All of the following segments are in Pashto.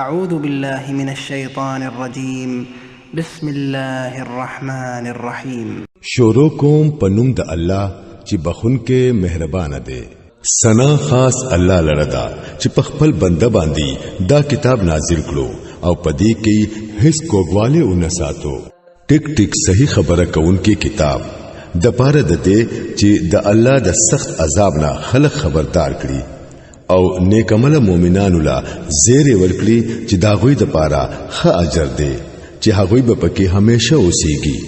أعوذ بالله من الشيطان الرجيم بسم الله الرحمن الرحيم شروع کوم پنوم د الله چې بخون کې مهربان دی. سنا خاص الله لردا چې په خپل بنده باندې دا کتاب نازل کړو او پدې کې هیڅ کوګواله ونه ساتو. ټیک ټیک صحیح خبره کوونکی کتاب د پاره د دې چې د الله د سخت عذاب نه خلق خبردار کړي او نیکمل مومنانو لا زیر ورکړي چې دا غوي د پاره ښه اجر دی چې هغوی به پکې همیشه اوسيږي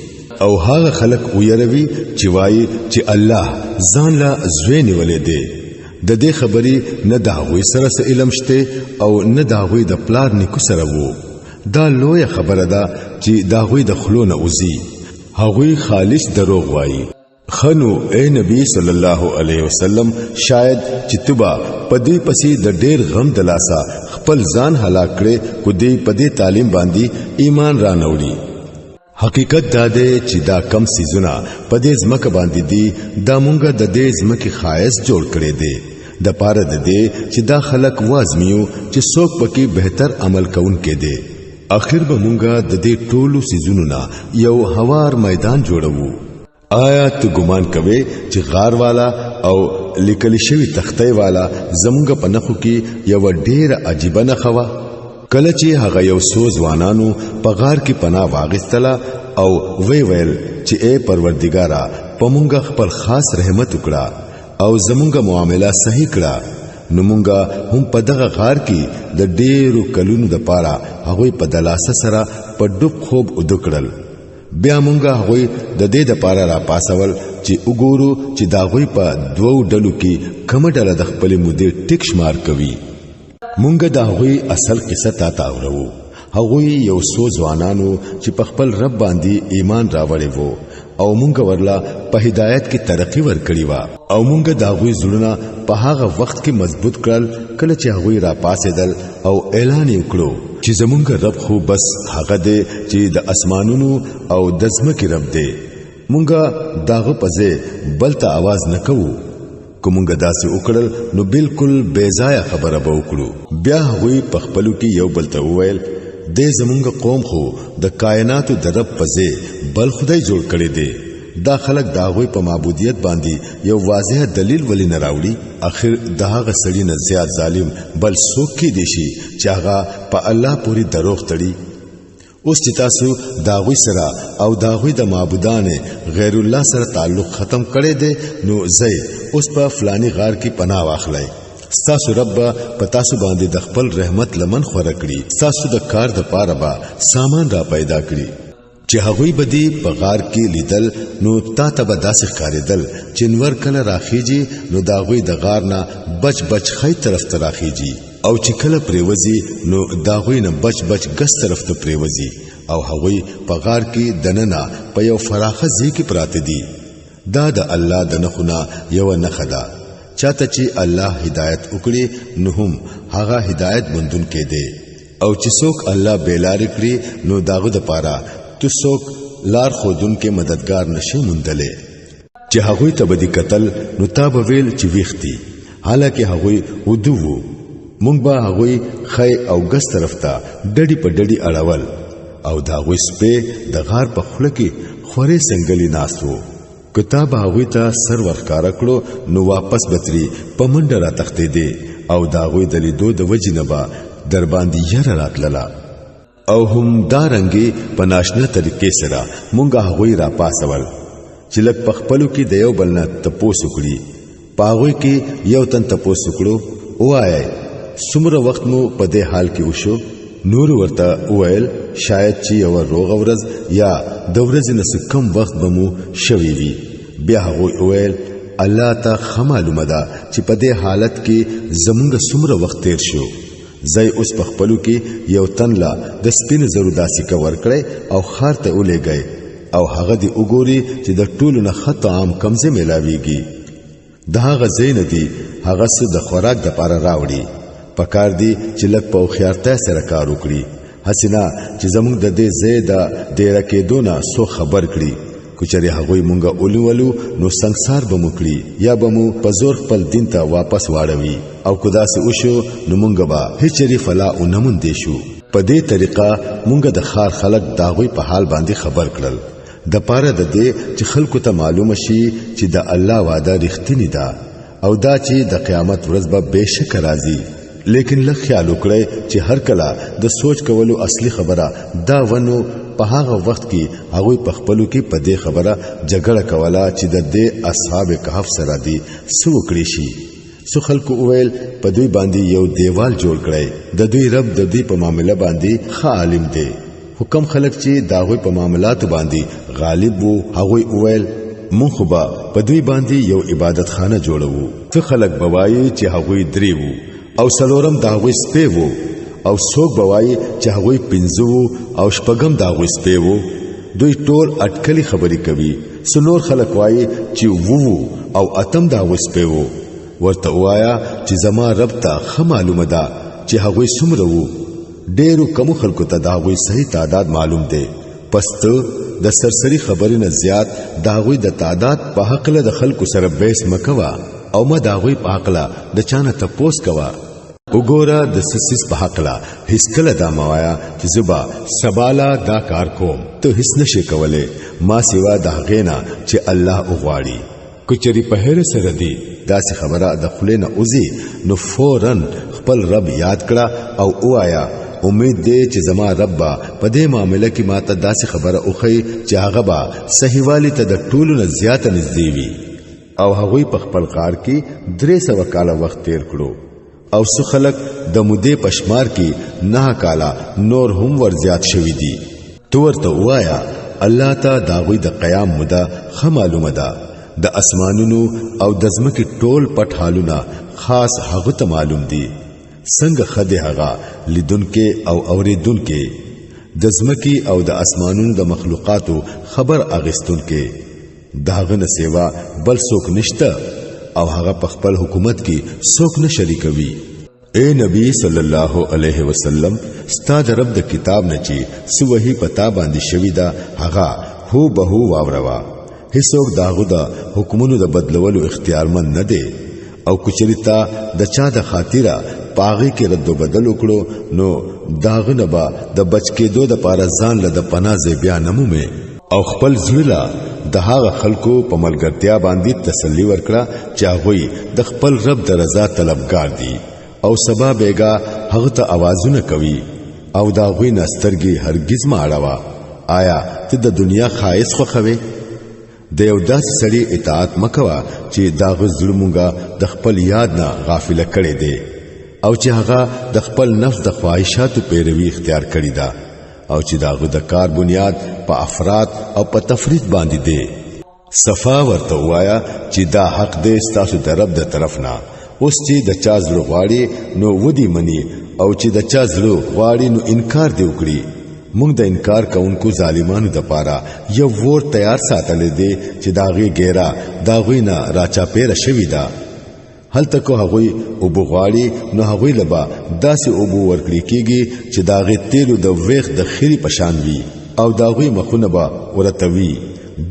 او هغه خلق ويروي چې وایي چې الله ځان لا زوی نیولې دی. د دې خبرې نه دا غوي سره علم شته او نه دا غوي د پلار نیکو سره وو. دا لوی خبره ده چې دا غوي د خلونه اوزي هغوی خالص دروغ وایي. خنو اے نبی صلی الله علیه وسلم شاید چې تبا پدې پسې د ډېر غم دلاسا خپل ځان هلاک کړي کو دې پدې تعلیم باندې ایمان را نوړي. حقیقت دا دی چې دا کم سيزونه پدې ځمکه باندې دي دا مونږه د دې ځمکه خایس جوړ کړي دي د پاره د دې چې دا خلق وازمیو چې څوک پکې بهتر عمل کوونکې دي. اخر به مونږه د دې ټولو سيزونو نه یو هوار میدان جوړو. آیا تو ګمان کوي چې غار والا او لیکل شوی تختې والا زمونږ په نخو کې یو ډیر عجیب نه خوا کله چې هغه یو سوزوانانو په غار کې پناه واغستله او وی ویل چې اے پروردګارا په مونږ خپل خاص رحمت وکړه او زمونږ معاملې صحیح کړه. نو مونږه هم په دغه غار کې د ډیرو کلونو د پاره هغه په دلاسه سره په ډوب خوب ودکړل. بیا مونږه هغوی د دې د پاره را پاسول چې وګورو چې دا غوي په دوو ډلو کې کومه ډله د خپل مودې ټیک شمار کوي. مونږه دا غوي اصل قصه تا اورو. هغوی یو سو ځوانانو چې په خپل رب باندې ایمان راوړی وو او مونږ ورلا په هدایت کې ترقی ورکړی و او مونږه دا غوي زړونه په هغه وخت کې مضبوط کړل کله چې هغوی را پاسېدل او اعلان وکړو چې زمونږ رب خو بس هغه دی چې د اسمانونو او د ځمکې رب دی. مونږه داغه پځه بلته आवाज نکوو. کومګه داسې وکړل نو بالکل بے ځای خبره به وکړو. بیا هغوی په خپلو کې یو بلته وویل د زمونږ قوم خو د کائناتو د رب پځه بل خدای جوړ کړی دی. دا خلق دا غوي په معبودیت باندې یو واضح دلیل ولې نه راوړي. اخر داغه سړی نه زیات ظالم بل څوک کې دي شي چې هغه په الله پوری دروغ تړي. اوس چې تاسو دا غوي سره او دا غوي د معبودان غیر الله سره تعلق ختم کړي دي نو زئی اوس په فلانی غار کې پناه واخلئ. تاسو رب په تاسو باندې د خپل رحمت لمن خور کړی. تاسو د کار د پاره با سامان را پیدا کړی چې هغوی بدی په غار کې لیدل نو تا ته به داسې ښکارېدل چې نور کله راخیږي نو دا غوی د غار نه بچ بچ خی طرف ته راخیږي او چې کله پریوزي نو دا غوی نه بچ بچ ګس طرف ته پریوزي او هغوی په غار کې دننه په یو فراخه ځای کې پراته دي. دا د الله د نخونه یو نخه ده. چاته چې الله هدایت وکړي نو هم هغه هدایت بندون کې دی او چې څوک الله بیلار کړي نو داغه د پاره تو څوک لار خودون کې مددگار نشي مندلې. چې هغوی ته بدی قتل نو تاب ویل چې ویختي حالکه هغوی ودو وو. مونږ به هغوی خی او ګس طرف ته ډډی په ډډی اړول او دا غوي سپه د غار په خله کې خوري سنگلی ناسو. کتاب هغوی ته سر ورکار کړو نو واپس بتري په منډه را تختې دي او دا غوي د لیدو د وجنبا در باندې یره راتللا او هم دارنګي په ناشنا طریقې سره مونږه هغوی را پاسول چې لک پخپلو کې د یو بل نه تپوسو کړی. پاغوي کې یو تن تپوسو کړو وای څومره وخت مو په دې حال کې وشو. نور ورته ویل شاید چې یو روغ ورځ یا د ورځې نس کم وخت به مو شوي وي. بیا هغوی ویل الله ته خمالومه ده چې په دې حالت کې زمونږ څومره وخت تیر شو. زئی اوس په خپلو کې یو تن لا د سپین زرو داسې کور کړي او خار ته ولېږي او هغه دی وګوري چې د ټولو نه خط عام کمزه ملاويږي. دا غزین دی هغه څه د خوراک د پاره راوړي. پکار دی چې لک په خیارته سره کار وکړي. حسنا چې زموږ د دې زیاده ډیر کېدونه سو خبر کړي. کچره هغه مونږه اولولو نو ਸੰسار به مکړي یا به مو په زور خپل دین ته واپس واړوي. او کدا سه وشو نو مونږ به هیڅ فلا اونمون دي شو. په دې طریقه مونږ د خار خلق داغوی په حال باندې خبر کړل د پاره د دې چې خلکو ته معلومه شي چې د الله وعده رښتینی ده او دا چې د قیامت ورځ به بهشکه راځي. لیکن لږ خیال وکړئ چې هر کله د سوچ کولو اصلي خبره دا ونو په هغه وخت کې هغه په خپلو کې په دې خبره جګړه کوله چې د دې اصحاب کهف سره دي سو کړی شي. سو خلکو وویل په دوی باندې یو دیوال جوړ کړي د دوی رب د دوی په معاملې باندې ښه عالم دی. حکم خلک چې داغوی په معاملات باندې غالب وو هغه وویل مونږ خو په دوی باندې یو عبادت خانه جوړو. ته خلک بوایي چې هغه درې وو او سلورم داغوی سپې وو او څوک بوایي چې هغه پنځو او شپږم داغوی سپې وو. دوی ټول اٹکلی خبرې کوي. سنور خلک وایي چې وو او اتم داغوی سپې وو. ورته وایا چې زما رب ته خه معلومه ده چې هغه څومره وو. ډېرو کوم خلکو ته دا غوي صحیح تعداد معلوم دی. پس ته د سرسری خبرې نه زیات دا غوي د تعداد په حق له د خلکو سره بیس مکوا او ما دا غوي په حق له د چانه تپوس کوا. وګوره د سسیس په حق له هیڅ کله دا موایا چې زبا سبالا دا کار کوم ته هیڅ نشي کوله ما سوا د غینا چې الله وغواړي. کچری په هر سره دی دا څه خبره د خلینو اوزي نو فورن خپل رب یاد کړه او وایا امید دی چې زما رب په دې معاملې کې ماته داسې خبره اوخی چې هغه با صحیح والی ته د ټولو نه زیاته نږدې وي. او هغه په خپل غار کې 300 کال وخت تیر کړو او څو خلک د مودې پشمار کې 9 کاله نور هم ور زیات شوي دي. تو ورته وایا الله ته داوی د قیام موده خه معلومه ده. د اسمانونو او د ځمکې ټول پټ حالونه خاص هغه ته معلوم دي. څنګه خده هغه لیدونکو او اوریدونکو د ځمکې او د اسمانونو د مخلوقاتو خبر اغستونکو داغه نه سیوا بل څوک نشته او هغه په خپل حکومت کې څوک نه شریکوي. اے نبی صلی الله علیه وسلم ستاد رب د کتاب نه چې سوهي پتا باندې شوی دا هغه هو به واوروا. هیڅوک داغه د حکومتونو د بدلولو اختیارمن نه دی او کچریتا د چا د خاطره پاغي کې رد بدل وکړو نو داغه نه با د بچ کېدو د پاره ځان له د پناه ځای بیا نمومه او خپل ځړه د هغه خلکو په ملګرتیا باندې تسلی ورکړه چې هغه د خپل رب د رضا طلبګار دي او سبا بیگا هغه ته आवाजونه کوي او دا غوی نسترګي هرگز ما اړوا. آیا ته د دنیا خایس خو خوي د یو داس سړي اطاعت مکوا چې داغه ظلمونګه د خپل یاد نه غافل کړي دي او چې هغه د خپل نفس د خواهشاتو پیروي اختیار کړي دا او چې داغه د کار بنیاد په افراد او په تفرید باندې دي. صفا ورته وایا چې دا حق دې ستاسو د رب د طرف نه. اوس چې د چا زړه غواړي نو ودی منی او چې د چا زړه غواړي نو انکار دی وکړي. موږ د انکار کوونکو ظالمانو د پاره یو ور تیار ساتل دي چې داغه ګیرا داغوی نه راچا پیر شوی دا. هل تکو هغوی او بغواړي نو هغوی لبا داسې او بو ورکړي کیږي چې داغه تیلو د ویخ د خيري پشان وي او داغوی مخونه با ورتوي.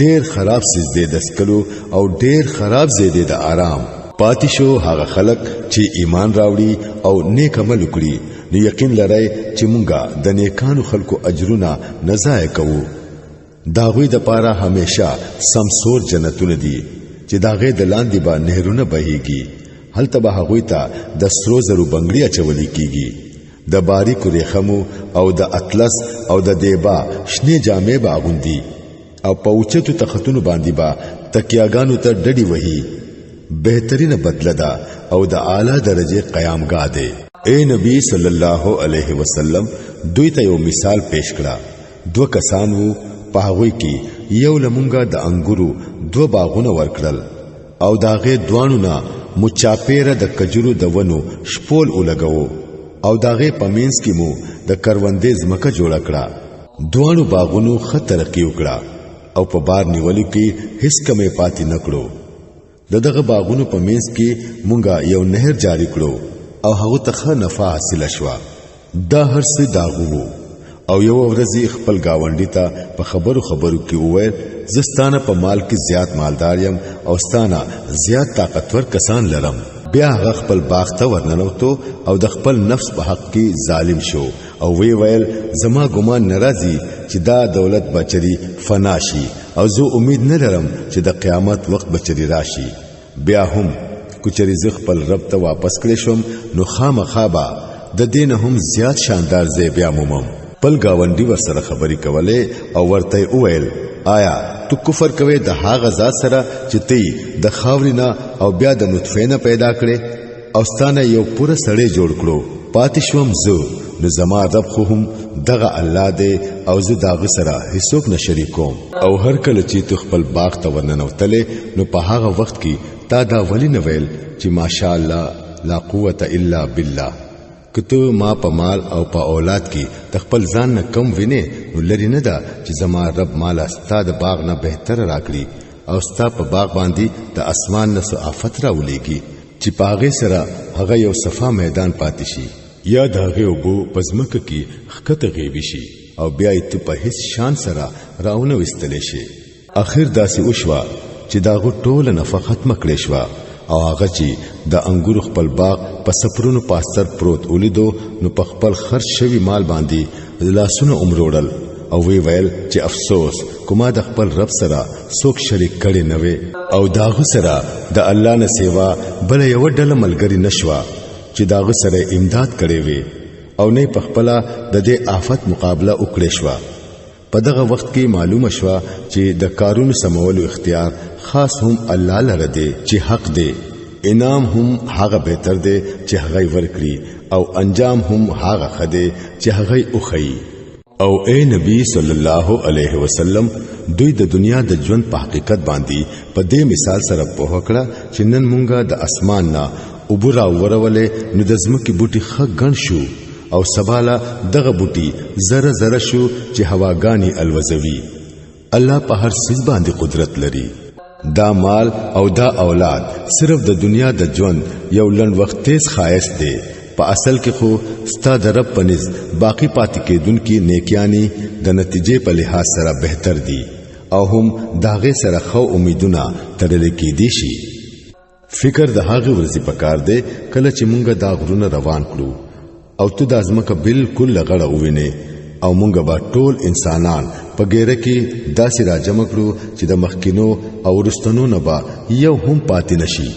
ډیر خراب سجده د سکلو او ډیر خراب زیده د آرام پاتشو هغه خلق چې ایمان راوړي او نیک عمل وکړي نو یقین لرئ چې مونږه د نیکانو خلقو اجرونه نه ضایع کوو. داغوی د پاره همیشه سمسور جنتونه دي چې داغه د لاندې با نهرونه بهيږي. هلته به هغوی ته د سرو زرو بنگړي اچولې کیږي. د باریکو ریخمو او د اطلس او د دیبا شنه جامې با غوندي او په اوچتو تختونو باندې با تکیاګانو ته ډډي وهي. بهترینه بدله ده او د اعلی درجه قیامګاه ده. اے نبی صلی الله علیه وسلم دوی ته یو مثال پیش کړه. 2 کسان وو په هغه کې یو لمونګه د انګورو 2 باغونه ورکړل او داغه دوانو نه مچاپیره د کجورو د ونو شپول ولګاو او داغه پمینس کې مو د کروندې زمکه جوړ کړه. دوانو باغونو خطر کې وکړه او په بار نیولو کې هیڅ کمې پاتې نکړو. دغه باغونو په مینس کې مونږه یو نهر جاری کړو او هغه ته نفع حاصل شوه. دا هر څه داغو او یو ورځ خپل گاونډي ته په خبرو کې وویل زستانه په مال کې زیات مالدار یم او ستانه زیات طاقتور کسان لرم. بیا خپل باغ ته ورننوتو او د خپل نفس په حق کې ظالم شو او وی ویل زما ګمان ناراضي چې دا دولت بچري فنا شي او زه امید نه لرم چې د قیامت وخت بچري راشي. بیا هم کچري ز خپل رب ته واپس کړی شم نو خامخابا د دین هم زیات شاندار ځای بیا مومم. پل گاونډي ورسره خبري کوله او ورته وویل آیا تو کفر کوي د هغه ذات سره چې تی د خاورینا او بیا د نطفه نه پیدا کړي او ستانه یو پوره سړی جوړ کړو پاتشوم زو نو زما رب خو هم دغه الله دی او زه داغه سره هیڅوک نه شریکوم. او هر کله چې تو خپل باغ ته ورننوتله نو په هغه وخت کې تا دا ولی نه ویل چې ماشاء الله لا قوت الا بالله کته ما په مال او په اولاد کې تخپل ځان نه کم ویني نو لري نه دا چې زما رب مالا ستاد باغ نه بهتر راکړي او ستا په باغ باندې د اسمان نه آفت راولېږي چې پاغه سره هغه یو صفا میدان پاتې شي یا داغه وبو پزمک کې خکته غیبی شي او بیا ته په هیڅ شان سره راونه وستلې شي. اخر داسې وشوا چې داغه ټول نفقه ختم کړې شو او هغه چې د انګور خپل باغ په سپرونو پاستر پروت ولیدو نو په خپل خرج شوی مال باندې لاسونه عمروړل او وی ویل چې افسوس کومه د خپل رب سره څوک شریک کړي نه وي او داغه سره د الله نه سیوا بل یو ډله ملګری نشوا چې داغه سره امداد کړي وي او نه په خپل د دې آفت مقابله وکړي شو. په دغه وخت کې معلومه شو چې د کارونو سمولو اختیار خاص هم الله لره دی چې حق دی، انعام هم هغه بهتر دی چې هغه ورکړي او انجام هم هغه خده چې هغه اوخی. او اے نبی صلی الله علیه وسلم دوی د دنیا د ژوند په حقیقت باندې په دې مثال سره په هکړه چې نن مونږه د اسمان نه وبرا ورولې نو د زمکي بوټي خ غن شو او سباله دغه بوټي زره زره شو چې هواګانی الوزوي. الله په هر څه باندې قدرت لري. دا مال او دا اولاد صرف د دنیا د ژوند یو لنډ وخت تیز خایس دی، په اصل کې خو ستا د رب پنځ باقی پاتې کېدونکو نیکیانی د نتیجې په لحاظ سره بهتر دي او هم داغه سره خو امیدونه تړل کېدي شي. فکر د هغه ورزي پکار دی کله چې مونږه دا غرونه روان کړو او ته د ازمکه بالکل لغړه ووینې او مونږ به ټول انسانان په ګیره کې داسې راجمع کړو چې د مخکینو او ورستنو نه به یو هم پاتې نشي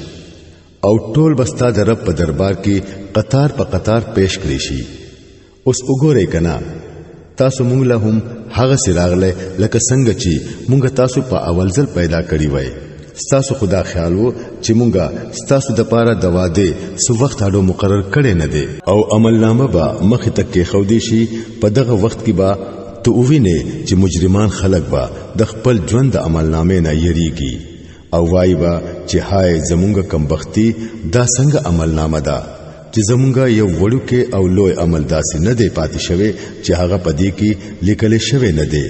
او ټول بستا د رب په دربار کې قطار په قطار پیش کړی شي. اوس وګورئ کنا تاسو مونږ له هم هغه سراغله لکه څنګه چې مونږ تاسو په اول ځل پیدا کړی وای. ستاسو خدا خیال وو چې مونږه ستاسو د پاره د واده سو وخت اډو مقرر کړي نه دي او عملنامه به مخ ته کې خو دي شي. په دغه وخت کې به تو ویني چې مجرمان خلک به د خپل ژوند د عملنامې نه یریږي او وای با چې هاي زمونږه کم بختی دا څنګه عملنامه ده چې زمونږه یو وړو کې او لوی عمل داسې نه دی پاتې شوی چې هغه پدې کې لیکل شوی نه دی.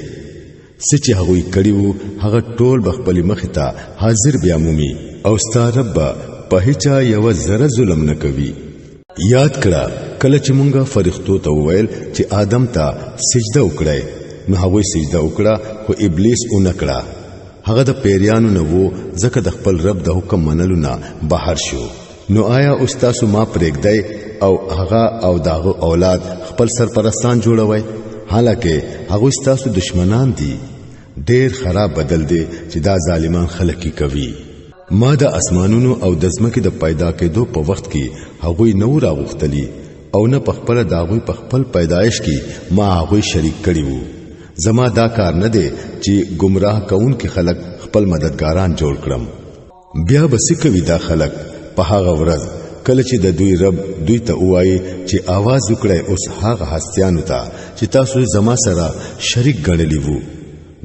سچ هغه کړیو هغه ټول بخپلی مخ ته حاضر بیا مومي او ستارب په هیڅ یو ذره ظلم نه کوي. یاد کړه کله چې مونږه فرښتو ته وویل چې آدم ته سجده وکړي نو هغه سجده وکړه خو ابلیس اونکړه. هغه د پیریانو نه وو ځکه د خپل رب د حکم منلو نه بهر شو. نو آیا استاد ما پرېږدای او هغه او داغه اولاد خپل سرپرستان جوړوي؟ حالکه هغه ستاسو دشمنان دي. ډېر خراب بدل دي چې دا ظالمان خلک کوي. ما د اسمانونو او د ځمکې د پیدا کېدو په وخت کې هغه نو راغختلی او نه پخپل داغوی پخپل پیدایش کې ما هغه شریک کړی وو. زما دا کار نه دی چې گمراه کون کې خلک خپل مددګاران جوړ کړم. بیا بس کوي دا خلک په هغه ورځ کله چې د دوی رب دوی ته وایي چې आवाज وکړي اوس هغه هستیانو ته چې تاسو زما سره شریک ګڼلی وو.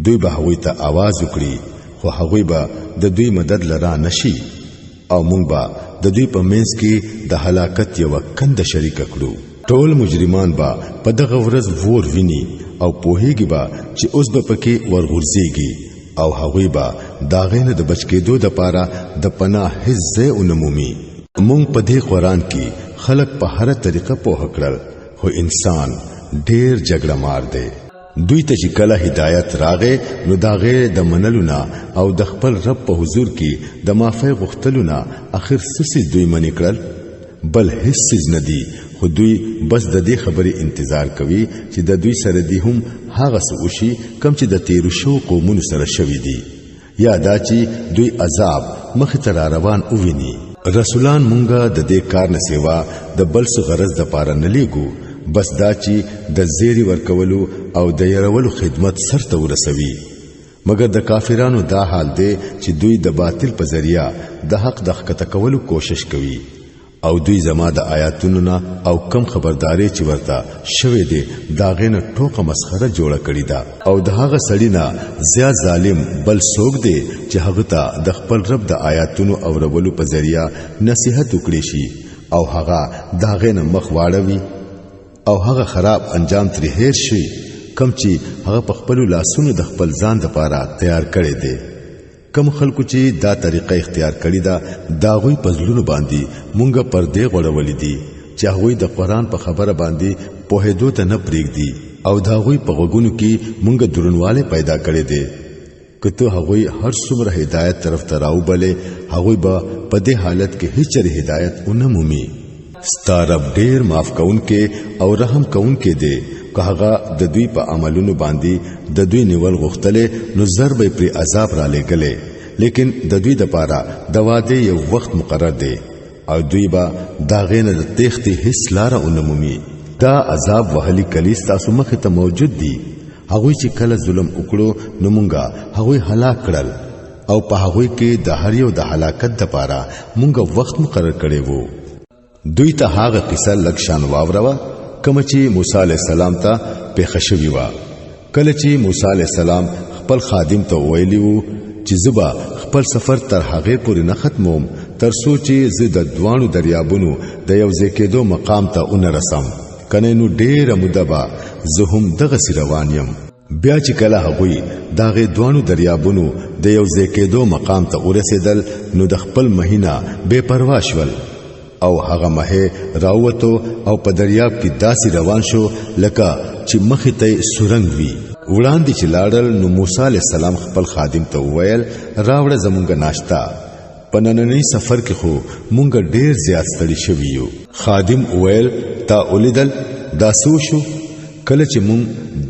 دوی به هغوی ته आवाज وکړي خو هغوی به د دوی مدد لرا نشي او مونږ به د دوی په منځ کې د هلاکت یو کند شریک کړو. ټول مجرمان به په دغه ورځ ور ویني او پوهیږي به چې اوس به پکې ورغورځيږي او هغوی به داغې نه د بچ کېدو د پاره د پناه هیڅ ځای ونمومي. مونږ په دې قرآن کې خلق په هر طریقه په هکړل خو انسان ډېر جګړه مار دی. دوی ته چې کله هدایت راغې نو داغه د منلونا او د خپل رب په حضور کې د معافی غوښتلونا اخر سسي دوی منې کړل بل هیڅ ندی خو دوی بس د دې خبرې انتظار کوي چې د دوی سره دی هم هغه څه وشي کم چې د تیر شو قومونو سره شوي دي یا دا چې دوی عذاب مخ ته روان اوویني رسولان مونږه د دې کار نه سیوا د بل څه غرض د پاره نه لیګو بس دا چې د زیری ورکولو او د يرولو خدمت سرته ورسوي مګر د کافرانو دا حال دی چې دوی د باطل په ذریعہ د حق د ښکته کولو کوشش کوي او دوی زما د آیاتونو نه او کم خبرداري چې ورته شوه دي داغه نه ټوکه مسخره جوړه کړی دا او د هغه سړی نه زیات ظالم بل څوک دی چې هغه ته د خپل رب د آیاتونو او رولو په ذریعہ نصيحت وکړي شي او هغه داغه نه مخ واړوي او هغه خراب انجام ترې هیر شي کم چې هغه په خپل لاسونو د خپل ځان لپاره تیار کړي دي کم خلکو چې دا طریقه اختیار کړی دا داغوی پزلونو باندې مونږه پردې غوړولې دي چې هغه د قران په خبره باندې په هدو ته نه پریږدي او داغوی په غوګونو کې مونږه درنواله پیدا کړی دي کته هغه هر څومره هدایت طرف ته راو بلې هغه به په دې حالت کې هیڅ هدایت اونمومي ستارب ډیر معاف کون کې او رحم کون کې دی که هغه د دوی په عملونو باندې د دوی نیول غوښتلې نو ضرب پر عذاب را لګلې لیکن د دوی د پاره د واده یو وخت مقرر دی او دوی به دا غینه د تختی هیڅ لار اونمومي دا عذاب وهلي کلیس تاسو مخ ته موجود دي هغه چې کله ظلم وکړو نو مونږه هغه هلاک کړل او په هغه کې د هر یو د هلاکت د پاره مونږه وخت مقرر کړی وو دوی ته هغه قصه لکشان واوروا کوم چې موسی علی السلام ته پیښ شوی و کله چې موسی علی السلام خپل خادم ته ویلی وو چې زبا خپل سفر تر هغه پورې نه ختموم تر سوچي زه د دوانو دریابونو د یو ځکېدو مقام ته اون رسم کنه نو ډېر مدبا زه هم دغه روان یم بیا چې کله هغوی داغه دوانو دریابونو د یو ځکېدو مقام ته ورسېدل نو د خپل مهینه بے پروا شول او هغه مه راوته او په دریاب کې داسې روان شو لکه چې مخې ته سورنګ وي وړاندې چې لاړل نو موسی علی السلام خپل خادم ته وویل راوړه زمونږه ناشتا پنننی سفر کې خو مونږ ډیر زیات ستړي شوي یو خادم وویل تا اولیدل دا سو شو کله چې مونږ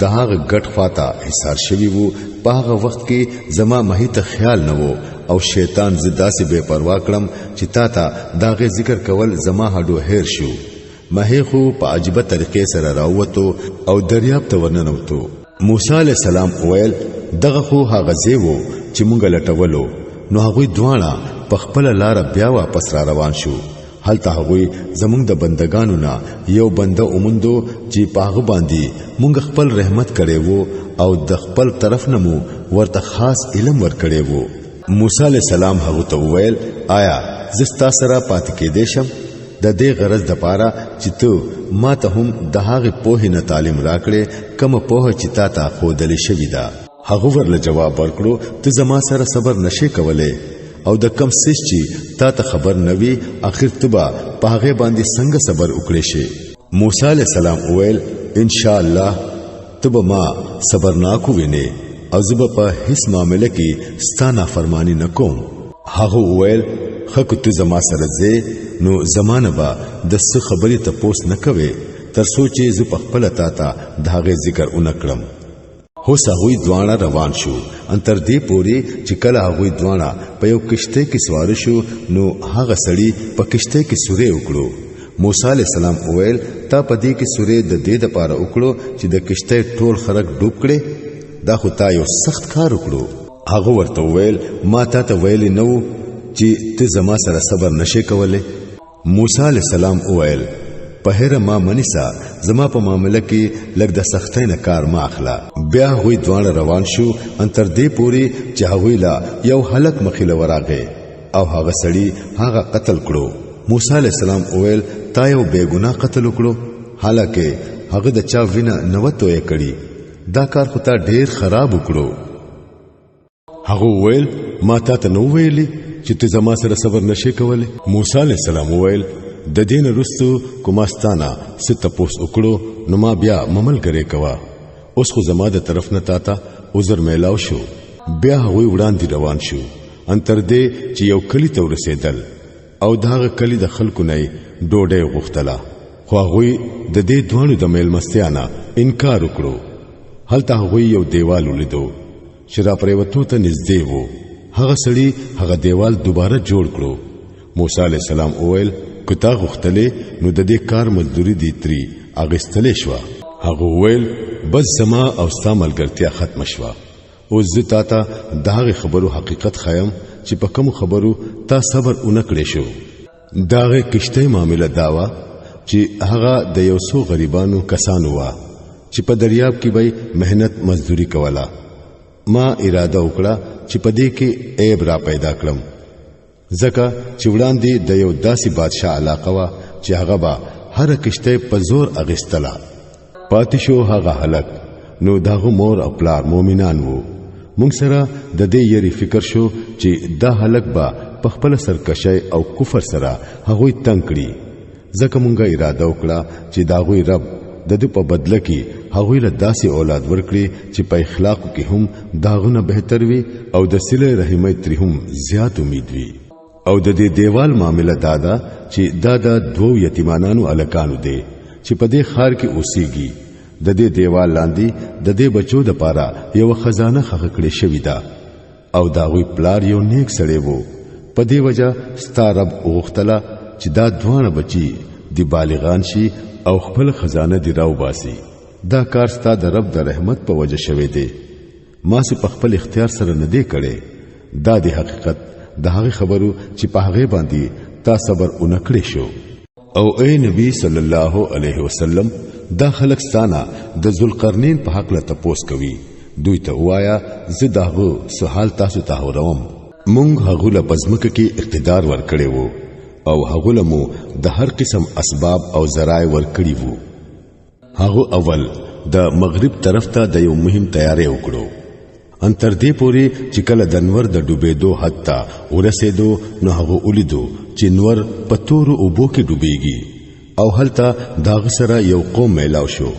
دغه غټ خواته حصار شوي وو په هغه وخت کې زما مهي ته خیال نه وو او شیطان زدا سے بے پروا کړم چې تا ته داغه ذکر کول زما هډو هیر شو مه خو په عجيبه طریقې سره راوته او دریاب ته ورننوتو موسی علی السلام ویل دغه خو هغه زیو چې مونږ لټولو نو هغه دواړه په خپل لار بیا واپس را روان شو هلته هغه زمونږ د بندگانو نه یو بنده اومندو چې پاغه باندې مونږ خپل رحمت کړي وو او د خپل طرف نه مو ورته خاص علم ور کړي وو موسی علیہ السلام هغه ته وویل آیا زستا سره پات کې دیشم د دې غرض د پاره چې ته ما ته هم د هغه په نه تعلیم راکړې کوم په چې تا ته خودلې شوی دا هغه ورله جواب ورکړو ته زما سره صبر نشي کولای او د کم سیس چې تا ته خبر نوي اخر تبا په هغه باندې څنګه صبر وکړې شي موسی علیہ السلام وویل ان شاء الله تبا ما صبر ناکو ویني او زب په هیڅ معاملې کې ستانه فرمانی نکوم هغه وویل خکو ته زما سره زه نو زمانه با د څه خبرې ته پوس نکوي تر سوچې ز په خپل تا دغه ذکر اونکړم هو سهوی دوانه روان شو انتر دې پوری چې کله هغه دوانه په یو کشته کې سوار شو نو هغه سړی په کشته کې سورې وکړو موسی علیہ السلام وویل تا په دې کې سورې د دې د پاره وکړو چې د کشته ټول خلک ډوب کړي دا خو تا یو سخت کار وکړو هغه ورته ویل ما ته ویل نو چې ته زما سره صبر نشې کولای موسی علیہ السلام وویل په هر ما منیسا زما په معاملې کې لګ د سختۍ نه کار ما اخلا بیا وې دوان روان شو انتر دې پوری چې هغه لا یو هلک مخېله وراغه او هغه سړی هغه قتل کړو موسی علیہ السلام وویل تا یو بے ګناه قتل وکړو حالکه هغه د چا وینا نوته یې کړی دا کار خو تا ډیر خراب وکړو هغه وویل ما ته نو ویلی چې ته زما سره صبر نشې کولای موسی علیہ السلام وویل د دین رستو کوماستانه ست پوس وکړو نو ما بیا ممل کرے کوا اوس خو زما د طرف نه تاته عذر میلاو شو. بیا هغوی وړاندې روان شو ان تر دې چې یو کلی ته ورسېدل او داغه کلی د خلکو نه ډوډۍ غوښتله، خو هغوی د دې دوانو د میلمستیانه انکار وکړو. هلته هغوی یو دیوال ولیدو چې را پریوتو ته نږدې وو. هغه سړي هغه دیوال دوباره جوړ کړو. موسی علیہ السلام اویل کتا غختلې نو د دې کار مزدوري دي تری اغستلې شو. هغه ویل بس زما او ستا ملګرتیا ختم شوه. اوس زه تاته دغه خبرو حقیقت خایم چې په کوم خبرو تا صبر اونکړې شو. دغه کشته معاملې داوا چې هغه د یو څو غریبانو کسانو وا چې په دریاب کې به مهنت مزدوري کوله. ما اراده وکړه چې په دې کې عیب را پیدا کړم، ځکه چې وړاندې د یو داسې بادشاه علاقه وا چې هغه به هر کشته په زور اغستله. پاتې شو هغه هلک، نو داغه مور او پلار مؤمنان وو. مونږ سره د دې یری فکر شو چې دا هلک به په خپل سرکشي او کفر سره هغوی تنگ کړي، ځکه مونږه اراده وکړه چې داغوی رب د دې په بدله کې هغوی له داسې اولاد ورکړي چې په اخلاق کې هم داغونه بهتر وي او د صله رحمت تر هم زیات امید وي. او د دې دیوال معاملې دادا چې دا دوه یتیمانانو الکانو دي چې په دې خار کې اوسېږي. د دې دیوال لاندې د دې بچو د پاره یو خزانه خخ کړې شوې ده او داوی پلار یو نیک سړی وو. په دې وجہ ستارب اوختله چې دا دوه بچي دی بالغان شي او خپل خزانه دی راو باسي. دا کار ستا د رب د رحمت په وجہ شوی دی، ما سي په خپل اختیار سره نه دی کړي. دا د حقیقت د هغه خبرو چې په هغه باندې تا صبر اونکړې شو. او اے نبی صلی الله علیه وسلم دا خلق ستانه د ذوالقرنین په حق له تپوس کوي. دوی ته وایا زه داغه سوال تاسو ته وروم. مونږ هغه له پزمکه کې اقتدار ورکړې وو او هغه له مو د هر قسم اسباب او ذرایع ورکړي وو. هغه اول د مغرب طرف ته د یو مهم تیاری وکړو ان تر دې پوري چې کله د نور د ډوبېدو حتی ورسېدو نو هغه ولیدو چې نور په تورو اوبو کې ډوبېږي او هلته داغ سره یو قوم میلاو شو.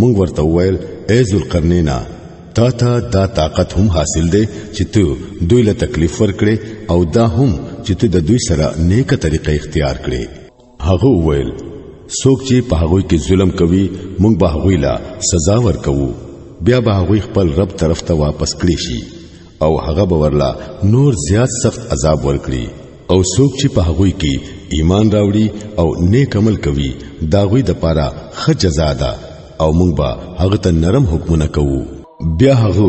مونږ ورته وویل ای ذوالقرنینا تا دا طاقت هم حاصل دی چې ته دوی له تکلیف ورکړي او دا هم چې ته د دوی سره نیکه طریقه اختیار کړي. هغه وویل څوک چې په هغوی کې ظلم کوي مونږ به هغوی لا سزا ورکوو، بیا به هغوی خپل رب طرف ته واپس کړي شي او هغه به ورلا نور زیات سخت عذاب ورکړي. او څوک چې په هغوی کې ایمان راوړي او نیک عمل کوي داغوی د پاره ښه جزا ده او مونږ به هغه ته نرم حکمونه کوو. بیا هغه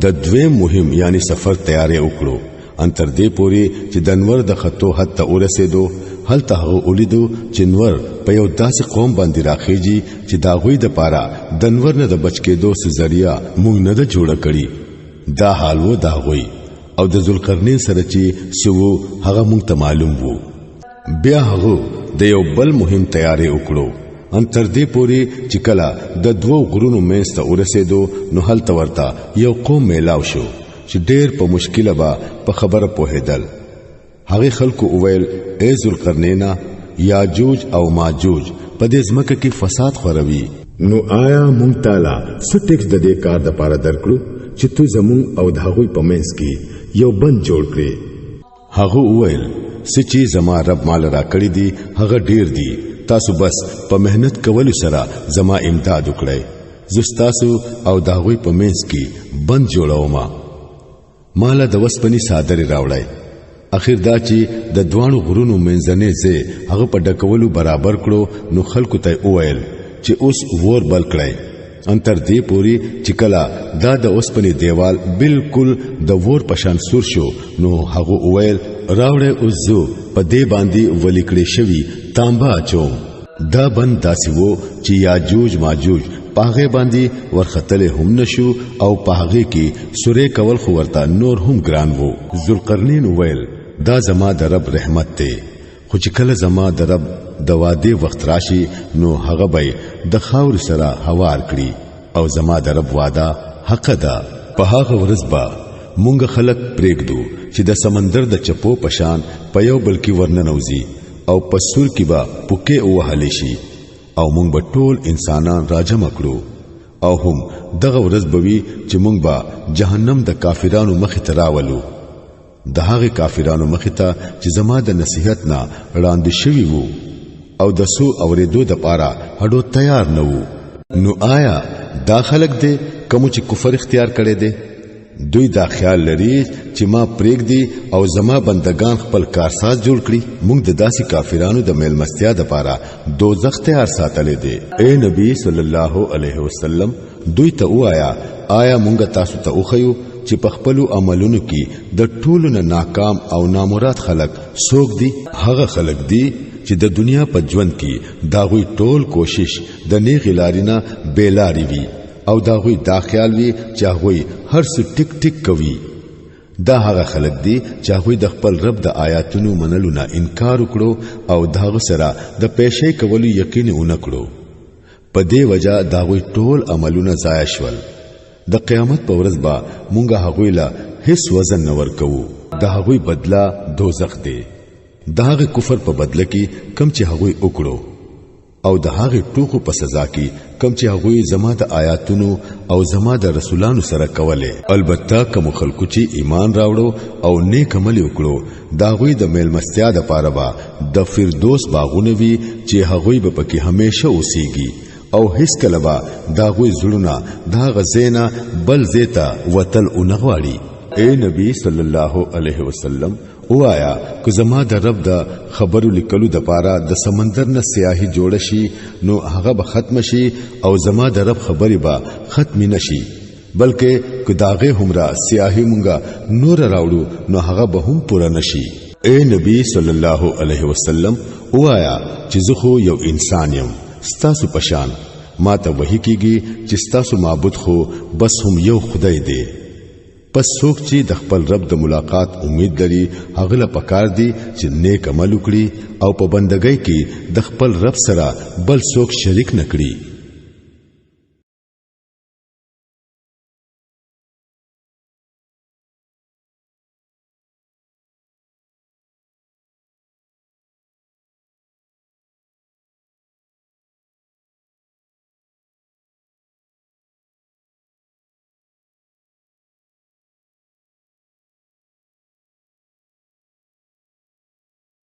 د دویم مهم یعنی سفر تیاری وکړو ان تر دې پوري چې د انور د خطو حتی ورسېدو. هلته هغه ولیدو چې انور په یو داسې قوم باندې راخېږي چې داغوی د پاره د انور نه د بچ کېدو ذریعہ مونږ نه د جوړه کړي. دا حال و داغوی او د ذوالقرنین سره چې سو هغه مونږ ته معلوم وو. بیا هغه د یو بل مهم تیاری وکړو ان تر دې پوري چې کله د دوو غرونو منځ ته ورسېدو نو هلته ورته یو قوم میلاو شو چې ډېر په مشکله به په خبره پوهېدل. هغه خلکو اویل ای ذوالقرنینا یاجوج او ماجوج په دې ځمکه کې فساد خوروي، نو آیا مونږ تعالی سټیکس د دې کار د پاره درکړو چې تو زمون او د هغوی په منځ کې یو بند جوړ کړي. هغه اویل سچې زما رب مال را کړی دی هغه ډیر دی، تاسو بس په مهنت کولو سره زما امداد وکړئ. زستاسو او د هغوی په منځ کې بند جوړوم. مال د وسپنی صادر راوړای. اخر دا چې د دوانو غرونو منځنه زه هغه په ډکولو برابر کړو نو خلکو ته اویل چې اوس ور بل کړئ. ان تر دې پوری چې کلا دا د اوسپنی دیوال بالکل د ور پشان سور شو نو هغه اویل راوړې اوس زو په دې باندې ولیکړې شوی تانبا اچوم. دا بند داسې وو چې یاجوج ماجوج پاغه باندې ورختل هم نشو او پاغه کې سورې کول خو ورته نور هم ګران وو. ذوالقرنین ویل دا زما د رب رحمت ته، خو چې کله زما د رب د واده وخت راشي نو هغه به د خاور سره هوار کړي او زما د رب وعده حق ده. په هغه ورځ به مونږ خلق پرېږدو چې د سمندر د چپو پشان په یو بل کې ورننوزي او په سور کې به پوکې وهلې شي او مونږ به ټول انسانان راجمع کړو او هم دغه ورځ بوي چې مونږ به جهنم د کافرانو مخ ته راولو د هغه کافرانو مخ ته چې زما د نصیحت نه وړاندې شوی وو او د سو اوریدو د پاره هډو تیار نه وو نو آیا دا خلق دې کوم چې کفر اختیار کړي دي دوی دا خیال لري چې ما پریک دی او زما بندگان خپل کارساز جوړ کړي موږ د داسې کافرانو د میلمستیا د پاره دوزخ تیار ساتلې دي اے نبی صلی الله علیه وسلم دوی ته وایا آیا موږ تاسو ته وخیو چې په خپل عملونو کې د ټولو نه ناکام او نامراد خلک څوک دي هغه خلک دي چې د دنیا په ژوند کې داغوی ټول کوشش د نیغې لارې نه بیلاری وي او داغوی دا خیال وي چې هغوی هر څه ټیک ټیک کوي دا هغه خلک دي چې هغوی د خپل رب د آیاتونو منلو نه انکار وکړو او داغه سره د پېښې کولو یقین ونکړو په دې وجہ داغوی ټول عملونه ضایع شول د قیامت په ورځ به مونږه هغوی لا هیڅ وزن نه ورکوو د هغوی بدلا دوزخ دی د هغه کفر په بدله کې کم چې هغوی وکړو او د هغه ټوکو په سزا کې کم چې هغوی زما د آیاتونو او زما د رسولانو سره کوله البته کوم خلکو چې ایمان راوړو او نیک عمل وکړو دا هغوی د میلمستیا د پاره با د فردوس باغونه وی چې هغوی به پکې همیشه اوسيږي او هیڅ کله با دا هغوی زړونه دا غزینا بل زیتا وتل اونغواړي اے نبی صلی الله علیه وسلم وایا که زما د رب د خبرو لیکلو د پاره د سمندر نه سیاهي جوړ شي نو هغه به ختم شي او زما د رب خبري به ختم نشي بلکې که داغه همرا سیاهي مونږه نور راوړو نو هغه به هم پوره نشي اے نبی صلی الله علیه وسلم وایا چې زه خو یو انسان یم ستاسو پشان ما ته وحی کیږي چې ستاسو معبود خو بس هم یو خدای دی پس څوک چې د خپل رب د ملاقات امید لري هغه له پکار دي چې نیک عمل وکړي او په بندګۍ کې د خپل رب سره بل څوک شریک نکړي